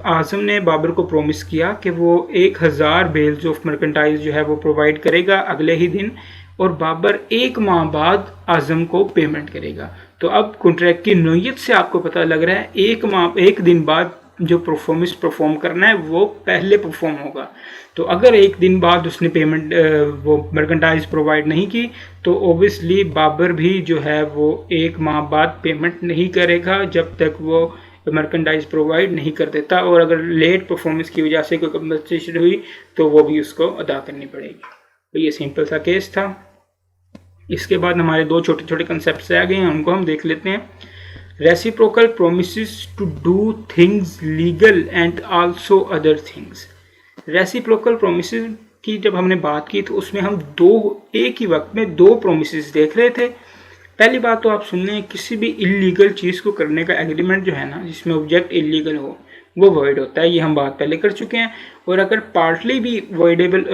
Azam ने बाबर को प्रोमिस किया कि वो 1000 बेल्स ऑफ मर्केंडाइज जो है वो प्रोवाइड करेगा अगले ही दिन, और बाबर एक माह बाद आजम को पेमेंट करेगा। तो अब कॉन्ट्रैक्ट की नोयत से आपको पता लग रहा है एक दिन बाद जो परफॉर्मेंस परफॉर्म करना है वो पहले परफॉर्म होगा। तो अगर एक दिन बाद उसने पेमेंट वो मर्केंटाइज प्रोवाइड नहीं की, तो ओबियसली बाबर भी जो है वो एक माह बाद पेमेंट नहीं करेगा जब तक वो मर्केंटाइज प्रोवाइड नहीं कर देता, और अगर लेट परफॉर्मेंस की वजह से कोई कंपनसेशन हुई तो वो भी उसको अदा करनी पड़ेगी। तो ये सिंपल सा केस था। इसके बाद हमारे दो छोटे छोटे कंसेप्ट आ गए हैं, उनको हम देख लेते हैं। Reciprocal promises to do things legal and also other things. Reciprocal promises की जब हमने बात की तो उसमें हम एक ही वक्त में दो प्रोमिसेस देख रहे थे। पहली बात तो आप सुन लें, किसी भी इलीगल चीज़ को करने का एग्रीमेंट जो है ना, जिसमें ऑब्जेक्ट इलीगल हो, वो वॉइड होता है। ये हम बात पहले कर चुके हैं। और अगर पार्टली भी वॉइडेबल,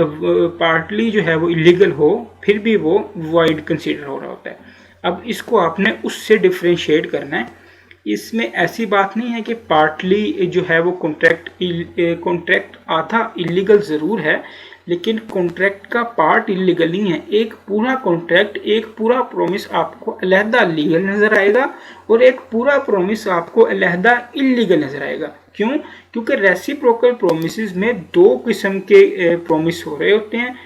पार्टली जो है वो इलीगल हो, फिर भी वो वॉइड कंसीडर हो रहा होता है। अब इसको आपने उससे डिफ्रेंशिएट करना है। इसमें ऐसी बात नहीं है कि पार्टली जो है वो कॉन्ट्रैक्ट आधा इलीगल ज़रूर है, लेकिन कॉन्ट्रैक्ट का पार्ट इलीगल नहीं है। एक पूरा कॉन्ट्रैक्ट, एक पूरा प्रॉमिस आपको अलहदा लीगल नज़र आएगा और एक पूरा प्रॉमिस आपको अलहदा इलीगल नज़र आएगा। क्यों? क्योंकि रेसिप्रोकल प्रोमिसेस में दो किस्म के प्रॉमिस हो रहे होते हैं।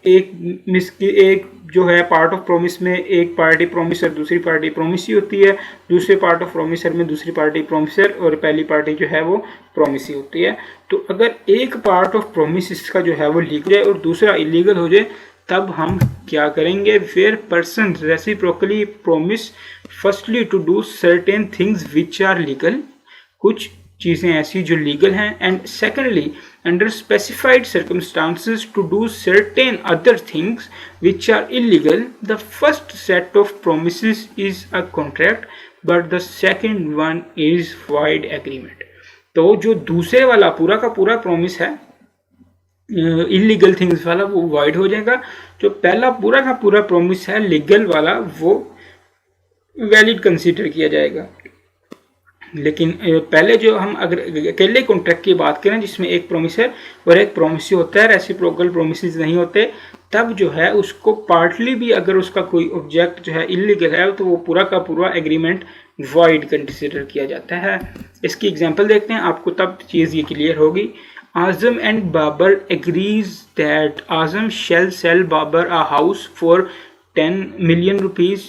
एक जो है पार्ट ऑफ प्रोमिस में एक पार्टी प्रोमिसर दूसरी पार्टी प्रोमिसी होती है, दूसरे पार्ट ऑफ प्रोमिसर में दूसरी पार्टी प्रोमिसर और पहली पार्टी जो है वो प्रोमिसी होती है। तो अगर एक पार्ट ऑफ प्रोमिस का जो है वो लीगल है और दूसरा इलीगल हो जाए, तब हम क्या करेंगे? Where person reciprocally promise firstly to do certain things which are legal, कुछ चीज़ें ऐसी जो लीगल हैं, and secondly under specified circumstances to do certain other things which are illegal. The first set of promises is a contract, but the second one is void agreement. तो जो दूसरे वाला पूरा का पूरा प्रॉमिस है इलीगल थिंग्स वाला, वो void हो जाएगा। जो पहला पूरा का पूरा प्रॉमिस है लीगल वाला, वो वैलिड कंसीडर किया जाएगा। लेकिन पहले जो हम अगर अकेले कॉन्ट्रैक्ट की बात करें जिसमें एक प्रोमिसर और एक प्रोमिसी होता है, रेसिप्रोकल प्रोमिसेस नहीं होते, तब जो है उसको पार्टली भी अगर उसका कोई ऑब्जेक्ट जो है इलीगल है तो वो पूरा का पूरा एग्रीमेंट वॉइड कंसिडर किया जाता है। इसकी एग्जांपल देखते हैं, आपको तब चीज़ ये क्लियर होगी। Azam and Babar agrees that Azam shall sell Babar a house for 10 million rupees,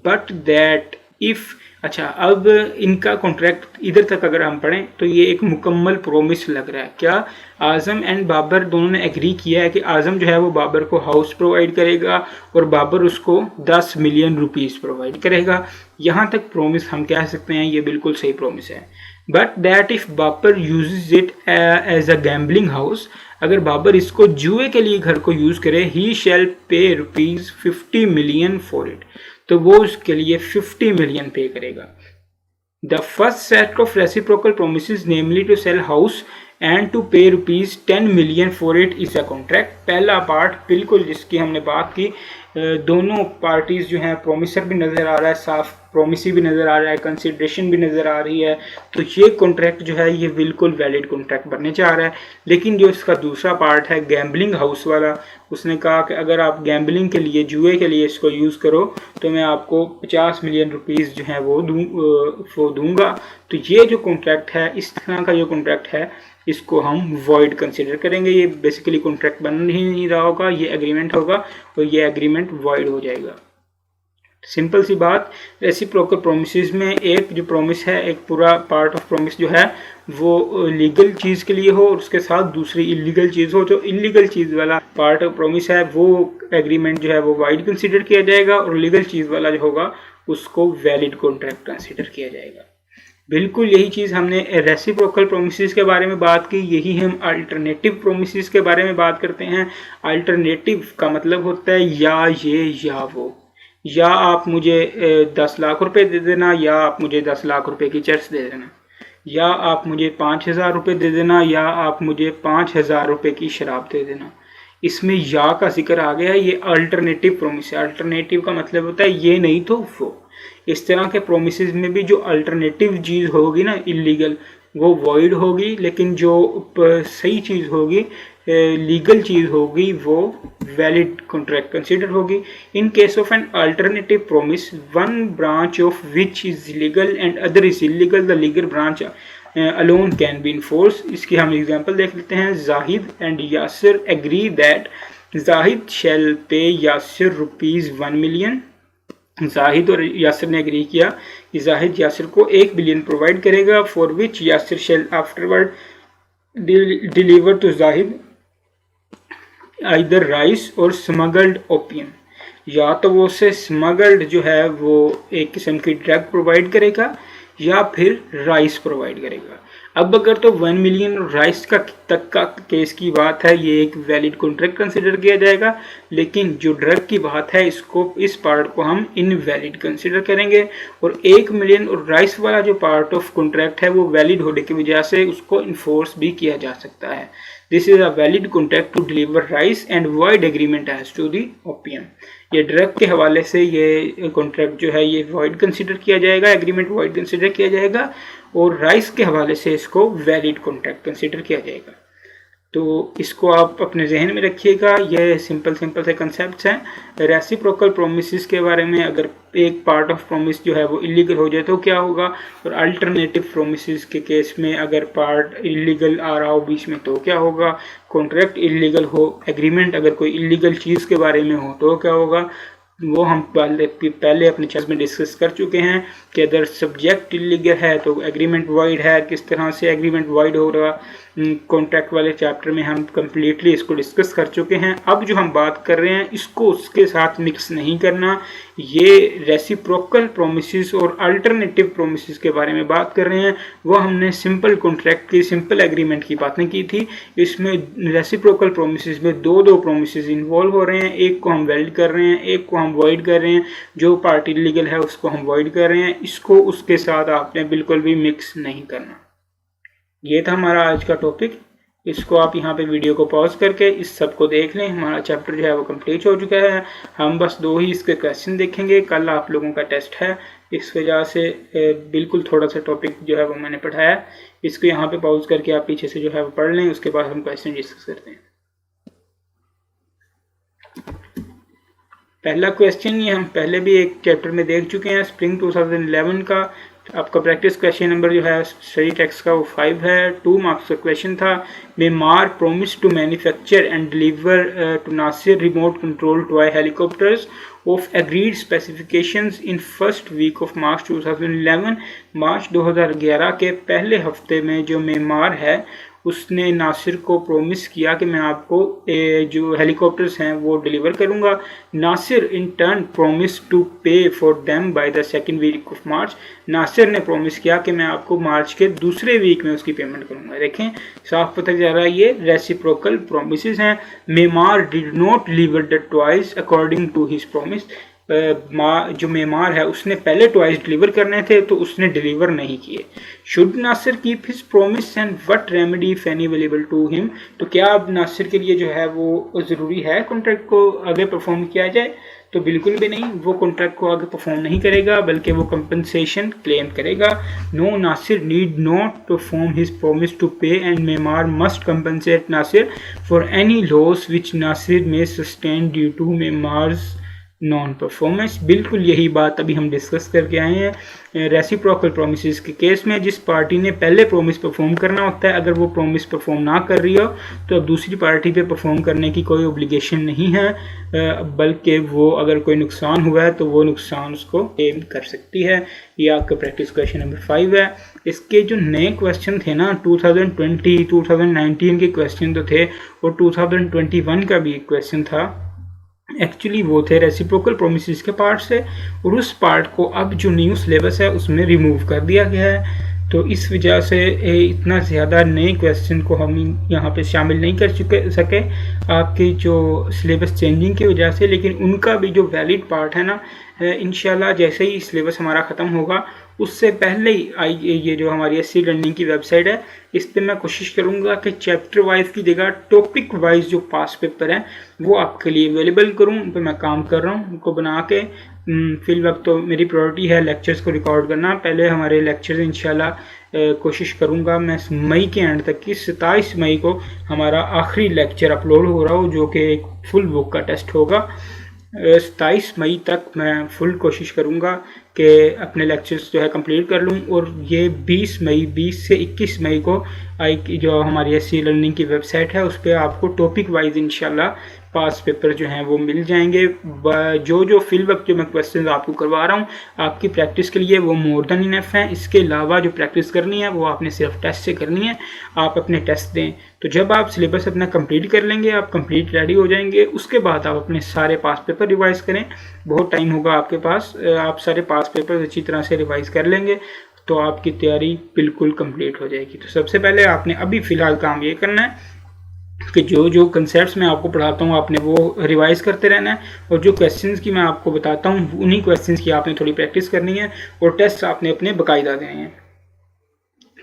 but that if, अच्छा अब इनका कॉन्ट्रैक्ट इधर तक अगर हम पढ़ें तो ये एक मुकम्मल प्रोमिस लग रहा है। क्या? आजम एंड बाबर दोनों ने एग्री किया है कि आजम जो है वो बाबर को हाउस प्रोवाइड करेगा और बाबर उसको 10 million रुपीज़ प्रोवाइड करेगा। यहाँ तक प्रोमिस हम कह सकते हैं ये बिल्कुल सही प्रोमिस है। But that if Babar uses it as a gambling house, अगर बाबर इसको जुए के लिए घर को यूज़ करे, ही शैल पे रुपीज़ 50 million फॉर इट, तो वो उसके लिए 50 million पे करेगा। The first set of reciprocal promises namely to sell house and to pay rupees 10 million for it is a contract. पहला पार्ट बिल्कुल जिसकी हमने बात की, दोनों पार्टीज जो हैं, प्रोमिसर भी नज़र आ रहा है, साफ प्रोमिसी भी नज़र आ रहा है, कंसिडरेशन भी नज़र आ रही है, तो ये कॉन्ट्रैक्ट जो है ये बिल्कुल वैलिड कॉन्ट्रैक्ट बनने जा रहा है। लेकिन जो इसका दूसरा पार्ट है गैम्बलिंग हाउस वाला, उसने कहा कि अगर आप गैम्बलिंग के लिए, जुए के लिए इसको यूज़ करो तो मैं आपको 50 million रुपीज़ जो है वो दूंगा। तो ये जो कॉन्ट्रैक्ट है, इस तरह का जो कॉन्ट्रैक्ट है, इसको हम वॉइड कंसिडर करेंगे। ये बेसिकली कॉन्ट्रैक्ट बन ही नहीं रहा होगा, ये एग्रीमेंट होगा और ये एग्रीमेंट वॉइड हो जाएगा। सिंपल सी बात। रेसिप्रोकल प्रोमिसेस में एक जो प्रोमिस है, एक पूरा पार्ट ऑफ प्रोमिस जो है वो लीगल चीज़ के लिए हो और उसके साथ दूसरी इलीगल चीज़ हो। जो इलीगल चीज़ वाला पार्ट ऑफ प्रोमिस है वो एग्रीमेंट जो है वो वाइड कंसिडर किया जाएगा और लीगल चीज़ वाला जो होगा उसको वैलिड कॉन्ट्रैक्ट कंसिडर किया जाएगा। बिल्कुल यही चीज़ हमने रेसिप्रोकल प्रोमिसेस के बारे में बात की, यही हम अल्टरनेटिव प्रोमिसेस के बारे में बात करते हैं। अल्टरनेटिव का मतलब होता है या ये या वो, या आप मुझे 10 लाख रुपए दे देना, या आप मुझे 10 लाख रुपए की चर्च दे देना, या आप मुझे 5,000 रुपये दे देना, या आप मुझे 5,000 रुपये की शराब दे देना। इसमें या का जिक्र आ गया है, ये अल्टरनेटिव प्रोमिस है। अल्टरनेटिव का मतलब होता है ये नहीं तो वो। इस तरह के प्रोमिसेस में भी जो अल्टरनेटिव चीज़ होगी ना इलीगल, वो वॉइड होगी, लेकिन जो सही चीज़ होगी, लीगल चीज़ होगी, वो वैलिड कॉन्ट्रैक्ट कंसिडर होगी। In case of an alternative promise one branch of which is legal and other is illegal, the legal branch alone can be enforce. इसकी हम एग्जांपल देख लेते हैं। Zahid and Yasir agree that Zahid shall pay Yasir rupees 1 million। Zahid और यासिर ने एग्री किया कि जाहिद यासिर को 1 billion प्रोवाइड करेगा, for which Yasir shall afterward deliver to Zahid either rice or smuggled opium. या तो वो उसे स्मगल्ड जो है वो एक किस्म की ड्रग प्रोवाइड करेगा, या फिर राइस प्रोवाइड करेगा। अब अगर तो 1 मिलियन राइस का तक का केस की बात है, ये एक वैलिड कॉन्ट्रैक्ट कंसिडर किया जाएगा, लेकिन जो ड्रग की बात है इसको, इस पार्ट को हम इनवैलिड कंसिडर करेंगे। और 1 मिलियन और राइस वाला जो पार्ट ऑफ कॉन्ट्रैक्ट है वो वैलिड होने की वजह से उसको इन्फोर्स भी किया जा सकता है। This is a valid contract to deliver rice and void agreement as to the opium. ये ड्रग के हवाले से ये कॉन्ट्रैक्ट जो है ये वॉइड कंसिडर किया जाएगा, एग्रीमेंट वॉइड कंसिडर किया जाएगा, और राइस के हवाले से इसको वैलिड कॉन्ट्रैक्ट कंसिडर किया जाएगा। तो इसको आप अपने जहन में रखिएगा। ये सिंपल से कंसेप्ट्स हैं। रेसिप्रोकल प्रोमिसेस के बारे में, अगर एक पार्ट ऑफ प्रोमिस जो है वो इलीगल हो जाए तो क्या होगा, और अल्टरनेटिव प्रोमिसेस के केस में अगर पार्ट इलीगल आ रहा हो बीच में तो क्या होगा, कॉन्ट्रैक्ट इलीगल हो, एग्रीमेंट अगर कोई इलीगल चीज़ के बारे में हो तो क्या होगा, वो हम पहले अपने चैप्टर में डिस्कस कर चुके हैं कि अगर सब्जेक्ट इलीगल है तो एग्रीमेंट वाइड है, किस तरह से एग्रीमेंट वाइड हो रहा, कॉन्ट्रैक्ट वाले चैप्टर में हम कम्प्लीटली इसको डिस्कस कर चुके हैं। अब जो हम बात कर रहे हैं इसको उसके साथ मिक्स नहीं करना। ये रेसिप्रोकल प्रोमिसेस और अल्टरनेटिव प्रोमिसेस के बारे में बात कर रहे हैं। वो हमने सिंपल कॉन्ट्रैक्ट की, सिंपल एग्रीमेंट की बातें की थी। इसमें रेसिप्रोकल प्रोमिसेस में दो प्रोमिसेस इन्वॉल्व हो रहे हैं। एक को हम वैलिड कर रहे हैं, एक को हम वॉइड कर रहे हैं। जो पार्ट इलीगल है उसको हम वॉइड कर रहे हैं, इसको उसके साथ आपने बिल्कुल भी मिक्स नहीं करना। ये था हमारा आज का टॉपिक। इसको आप यहाँ पे वीडियो को पॉज करके इस सब को देख लें। हमारा चैप्टर जो है वो कंप्लीट हो चुका है। हम बस 2 ही इसके क्वेश्चन देखेंगे। कल आप लोगों का टेस्ट है, इस वजह से बिल्कुल थोड़ा सा टॉपिक जो है वो मैंने पढ़ाया। इसको यहाँ पे पॉज करके आप पीछे से जो है वो पढ़ लें, उसके बाद हम क्वेश्चन डिस्कस करते हैं। पहला क्वेश्चन ये हम पहले भी एक चैप्टर में देख चुके हैं, स्प्रिंग 2011 का। आपका प्रैक्टिस क्वेश्चन नंबर जो है स्टडी टेक्स्ट का वो 5 है। 2 मार्क्स का क्वेश्चन था। Memar promise to manufacture and deliver to Nasir remote control toy helicopters of agreed specifications in first week of March 2011। March 2011 के पहले हफ्ते में जो मेमार है उसने नासिर को प्रोमिस किया कि मैं आपको जो हेलीकॉप्टर्स हैं वो डिलीवर करूंगा। Nasir in turn promise to pay for them by the second week of March. Nasir ने प्रोमिस किया कि मैं आपको मार्च के दूसरे वीक में उसकी पेमेंट करूंगा। देखें साफ पता चल रहा है ये रेसिप्रोकल प्रोमिसेस हैं। Memar did not deliver the toys according to his promise. जो मेमार है उसने पहले टॉयज डिलीवर करने थे तो उसने डिलीवर नहीं किए। Should Nasir keep his promise and what remedy if any available to him. तो क्या अब नासिर के लिए जो है वो ज़रूरी है कॉन्ट्रैक्ट को आगे परफॉर्म किया जाए? तो बिल्कुल भी नहीं, वो कॉन्ट्रैक्ट को आगे परफॉर्म नहीं करेगा बल्कि वो कंपनसेशन क्लेम करेगा। No, Nasir need not perform his promise to pay and Memar must compensate Nasir for any loss which Nasir may sustain due to Memar's non performance. बिल्कुल यही बात अभी हम डिस्कस करके आए हैं। रेसिप्रोकल प्रोमिसेस के केस में जिस पार्टी ने पहले प्रोमिस परफॉर्म करना होता है, अगर वो प्रोमिस परफॉर्म ना कर रही हो तो अब दूसरी पार्टी पे परफॉर्म करने की कोई ऑब्लिगेशन नहीं है, बल्कि वो अगर कोई नुकसान हुआ है तो वो नुकसान उसको क्लेम कर सकती है। ये आपका प्रैक्टिस क्वेश्चन नंबर 5 है। इसके जो नए क्वेश्चन थे ना 2020 2019 के क्वेश्चन तो थे, और 2021 का भी एक क्वेश्चन था। एक्चुअली वो थे रेसिप्रोकल प्रोमिसेस के पार्ट से, और उस पार्ट को अब जो न्यू सिलेबस है उसमें रिमूव कर दिया गया है। तो इस वजह से इतना ज़्यादा नए क्वेश्चन को हम यहाँ पे शामिल नहीं कर सके आपकी जो सिलेबस चेंजिंग की वजह से। लेकिन उनका भी जो वैलिड पार्ट है ना, इंशाल्लाह जैसे ही सिलेबस हमारा ख़त्म होगा उससे पहले ही ये जो हमारी SC लर्निंग की वेबसाइट है इस पर मैं कोशिश करूँगा कि चैप्टर वाइज की जगह टॉपिक वाइज जो पास पेपर हैं वो आपके लिए अवेलेबल करूँ। उन पर मैं काम कर रहा हूँ, उनको बना के। फिल वक्त तो मेरी प्रायोरिटी है लेक्चर्स को रिकॉर्ड करना। पहले हमारे लेक्चर्स इंशाल्लाह कोशिश करूँगा मैं मई के एंड तक की 27 मई को हमारा आखिरी लेक्चर अपलोड हो रहा हो, जो कि एक फुल बुक का टेस्ट होगा। 27 मई तक मैं फुल कोशिश करूँगा कि अपने लेक्चर्स जो है कंप्लीट कर लूँ, और ये 20 से 21 मई को जो हमारी SC लर्निंग की वेबसाइट है उस पर आपको टॉपिक वाइज इंशाल्लाह पास पेपर जो हैं वो मिल जाएंगे। जो फिल वक्त जो मैं क्वेश्चन आपको करवा रहा हूँ आपकी प्रैक्टिस के लिए वो मोर देन इनफ है। इसके अलावा जो प्रैक्टिस करनी है वो आपने सिर्फ टेस्ट से करनी है। आप अपने टेस्ट दें, तो जब आप सिलेबस अपना कंप्लीट कर लेंगे, आप कंप्लीट रेडी हो जाएंगे, उसके बाद आप अपने सारे पास पेपर रिवाइज़ करें। बहुत टाइम होगा आपके पास, आप सारे पास पेपर अच्छी तरह से रिवाइज़ कर लेंगे तो आपकी तैयारी बिल्कुल कंप्लीट हो जाएगी। तो सबसे पहले आपने अभी फ़िलहाल काम ये करना है कि जो जो कंसेप्ट्स मैं आपको पढ़ाता हूँ आपने वो रिवाइज करते रहना है, और जो क्वेश्चंस की मैं आपको बताता हूँ उन्हीं क्वेश्चंस की आपने थोड़ी प्रैक्टिस करनी है, और टेस्ट आपने अपने बाकायदा देने हैं।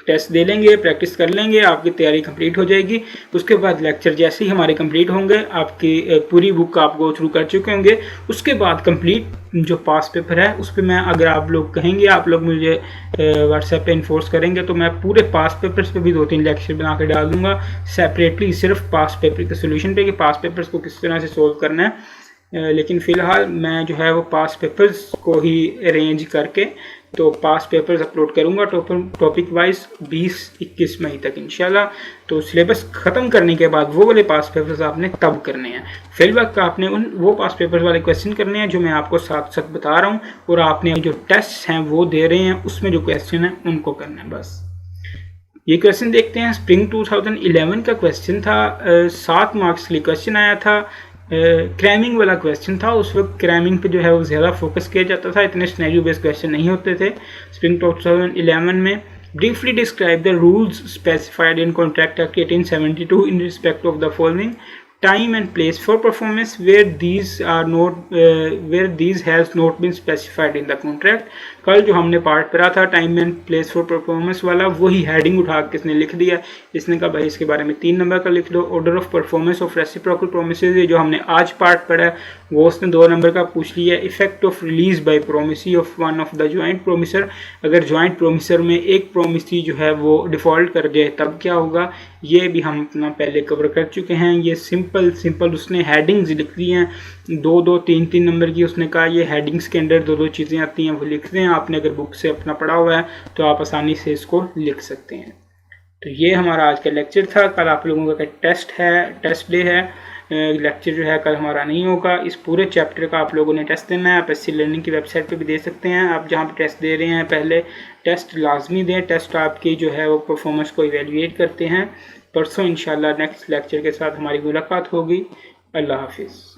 टेस्ट दे लेंगे, प्रैक्टिस कर लेंगे, आपकी तैयारी कंप्लीट हो जाएगी। उसके बाद लेक्चर जैसे ही हमारे कंप्लीट होंगे, आपकी पूरी बुक आप गो थ्रू कर चुके होंगे, उसके बाद कंप्लीट जो पास पेपर है उस पर मैं, अगर आप लोग कहेंगे, आप लोग मुझे व्हाट्सएप पे इन्फोर्स करेंगे तो मैं पूरे पास पेपर्स पे भी 2-3 लेक्चर बना के डाल दूंगा सेपरेटली, सिर्फ पास पेपर के सोल्यूशन पे कि पास पेपर्स को किस तरह से सोल्व करना है। लेकिन फ़िलहाल मैं जो है वो पास पेपर्स को ही अरेंज करके तो पास पेपर्स अपलोड करूंगा टॉपिक वाइज 20-21 मई तक इंशाल्लाह। तो सिलेबस ख़त्म करने के बाद वो वाले पास पेपर्स आपने तब करने हैं। फिल वक्त आपने वो पास पेपर्स वाले क्वेश्चन करने हैं जो मैं आपको साथ साथ बता रहा हूँ, और आपने जो टेस्ट हैं वो दे रहे हैं उसमें जो क्वेश्चन है उनको करना है बस। ये क्वेश्चन देखते हैं। स्प्रिंग 2011 का क्वेश्चन था, 7 मार्क्स के लिए क्वेश्चन आया था। क्रैमिंग वाला क्वेश्चन था। उस वक्त क्रैमिंग पे जो है वो ज़्यादा फोकस किया जाता था, इतने सिनेरियो बेस्ड क्वेश्चन नहीं होते थे स्प्रिंग 2011 में। Briefly describe the rules specified in contract act 1872 in respect of the following time and place for performance where these has not been specified in the contract। कल जो हमने पार्ट पढ़ा था time and place for performance वाला, वही हेडिंग उठा के इसने लिख दिया। इसने कहा भाई इसके बारे में 3 नंबर का लिख दो। Order of performance of reciprocal promises, ये जो हमने आज पार्ट पढ़ा है वो उसने 2 नंबर का पूछ लिया। Effect of release by promisee of one of the joint promisor, अगर ज्वाइंट प्रोमिसर में एक प्रोमिसी जो है वो डिफॉल्ट कर जाए तब क्या होगा, ये भी हम अपना पहले कवर कर चुके हैं। ये सिंपल उसने हेडिंग्स लिख दी हैं 2-2, 3-3 नंबर की। उसने कहा ये हेडिंग्स के अंदर 2-2 चीज़ें आती हैं वो लिखते हैं। आपने अगर बुक से अपना पढ़ा हुआ है तो आप आसानी से इसको लिख सकते हैं। तो ये हमारा आज का लेक्चर था। कल आप लोगों का टेस्ट डे है। लेक्चर जो है कल हमारा नहीं होगा। इस पूरे चैप्टर का आप लोगों ने टेस्ट देना है। आप एससी लर्निंग की वेबसाइट पे भी दे सकते हैं। आप जहाँ पे टेस्ट दे रहे हैं पहले टेस्ट लाजमी दें। टेस्ट आपकी जो है वो परफॉर्मेंस को इवेल्युएट करते हैं। परसों इंशाल्लाह नेक्स्ट लेक्चर के साथ हमारी मुलाकात होगी। अल्लाह हाफिज़।